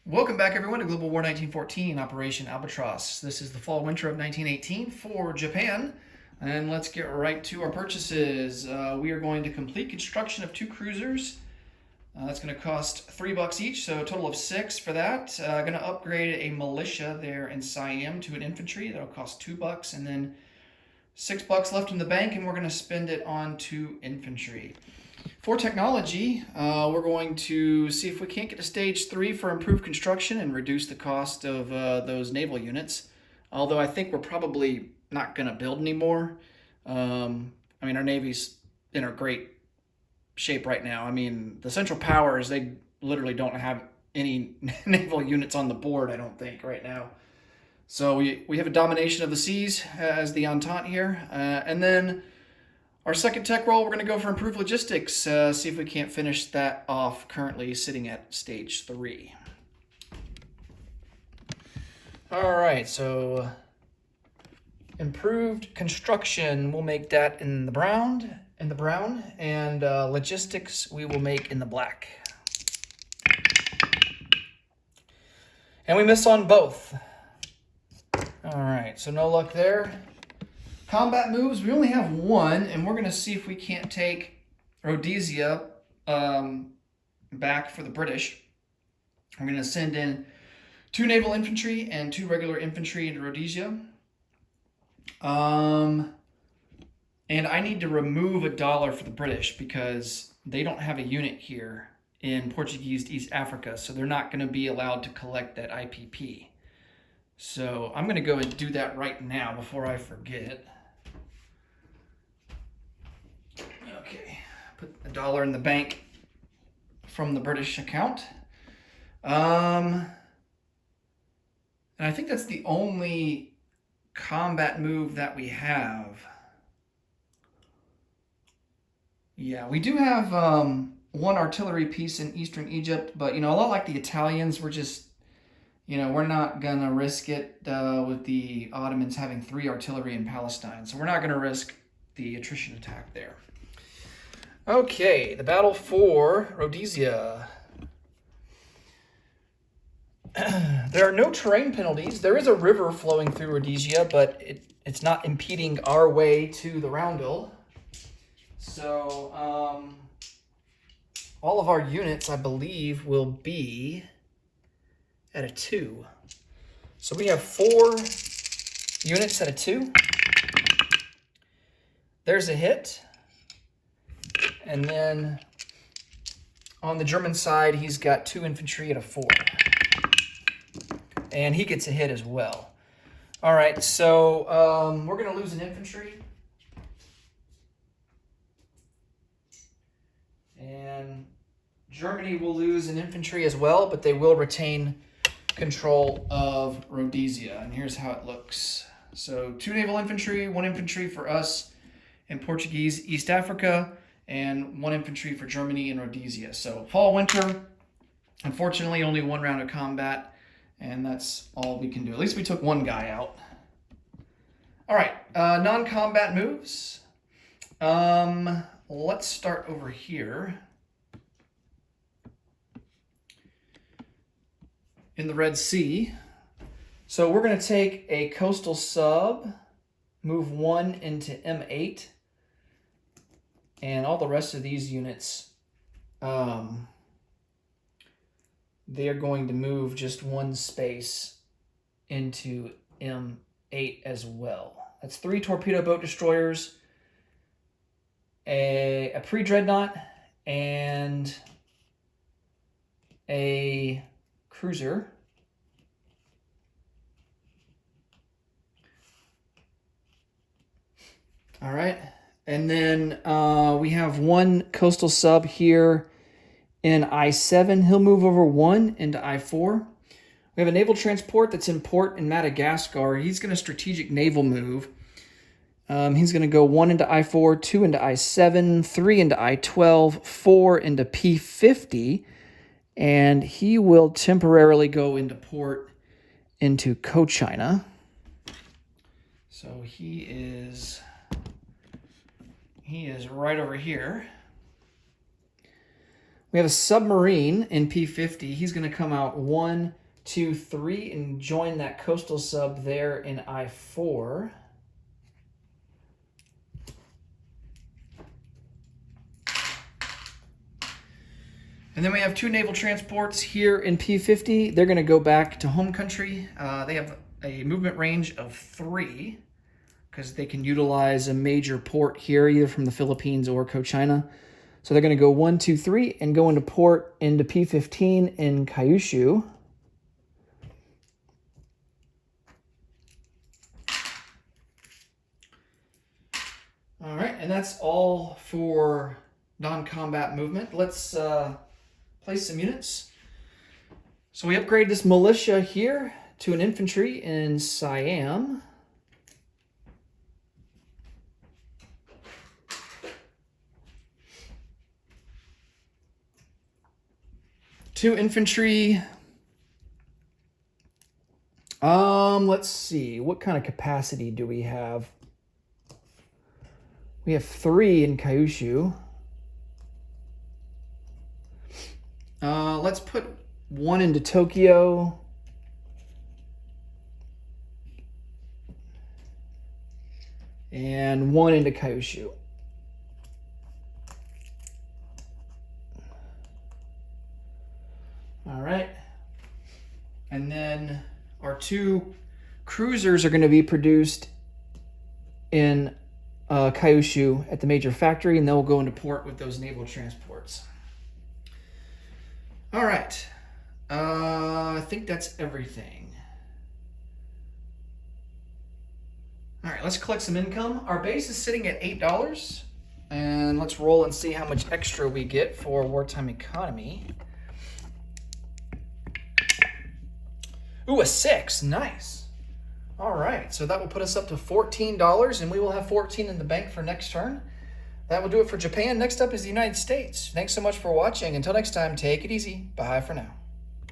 Welcome back, everyone, to Global War 1914, Operation Albatross. This is the fall-winter of 1918 for Japan, and let's get right to our purchases. We are going to complete construction of 2 cruisers. That's going to cost $3 each, so a total of 6 for that. Going to upgrade a militia there in Siam to an infantry. That'll cost $2, and then $6 left in the bank, and we're going to spend it on 2 infantry. For technology, we're going to see if we can't get to stage 3 for improved construction and reduce the cost of those naval units. Although I think we're probably not going to build anymore. Our Navy's in a great shape right now. The Central Powers, they literally don't have any naval units on the board, I don't think, right now. So we have a domination of the seas as the Entente here. And then our second tech role, we're going to go for improved logistics, see if we can't finish that off, currently sitting at stage 3. All right, so improved construction, we'll make that in the brown, and logistics we will make in the black. And we miss on both. All right, so no luck there. Combat moves, we only have 1, and we're going to see if we can't take Rhodesia back for the British. We're going to send in 2 naval infantry and 2 regular infantry into Rhodesia. And I need to remove $1 for the British because they don't have a unit here in Portuguese East Africa, so they're not going to be allowed to collect that IPP. So I'm going to go and do that right now before I forget. Okay, put $1 in the bank from the British account. And I think that's the only combat move that we have. Yeah, we do have 1 artillery piece in Eastern Egypt, but, a lot like the Italians, we're just, we're not going to risk it with the Ottomans having 3 artillery in Palestine. So we're not going to risk the attrition attack there. Okay, the battle for Rhodesia. There are no terrain penalties. There is a river flowing through Rhodesia, but it's not impeding our way to the Roundel. So all of our units, I believe, will be at a 2. So we have 4 units at a 2. There's a hit. And then on the German side, he's got 2 infantry at a 4. And he gets a hit as well. All right, so we're going to lose an infantry. And Germany will lose an infantry as well, but they will retain control of Rhodesia. And here's how it looks. So 2 naval infantry, 1 infantry for us in Portuguese East Africa, and 1 infantry for Germany in Rhodesia. So fall, winter, unfortunately only 1 round of combat, and that's all we can do. At least we took 1 guy out. All right, non-combat moves. Let's start over here in the Red Sea. So we're going to take a coastal sub, move 1 into M8, and all the rest of these units, they are going to move just 1 space into M8 as well. That's 3 torpedo boat destroyers, a pre-dreadnought, and a cruiser. All right. And then we have 1 coastal sub here in I-7. He'll move over 1 into I-4. We have a naval transport that's in port in Madagascar. He's going to strategic naval move. He's going to go 1 into I-4, 2 into I-7, 3 into I-12, 4 into P-50. And he will temporarily go into port into Cochinchina. So he is right over here. We have a submarine in P50. He's going to come out 1, 2, 3 and join that coastal sub there in I4. And then we have 2 naval transports here in P50. They're going to go back to home country. They have a movement range of 3 because they can utilize a major port here, either from the Philippines or Cochinchina. So they're going to go 1, 2, 3 and go into port into P15 in Kyushu. All right, and that's all for non-combat movement. Let's place some units. So we upgrade this militia here to an infantry in Siam. Two infantry. Let's see. What kind of capacity do we have? We have 3 in Kyushu. Let's put 1 into Tokyo. And 1 into Kyushu. All right. And then our 2 cruisers are going to be produced in Kyushu at the major factory, and they'll go into port with those naval transports. All right. I think that's everything. All right, let's collect some income. Our base is sitting at $8, and let's roll and see how much extra we get for wartime economy. Ooh, a 6, nice. All right, so that will put us up to $14, and we will have 14 in the bank for next turn. That will do it for Japan. Next up is the United States. Thanks so much for watching. Until next time, take it easy. Bye for now.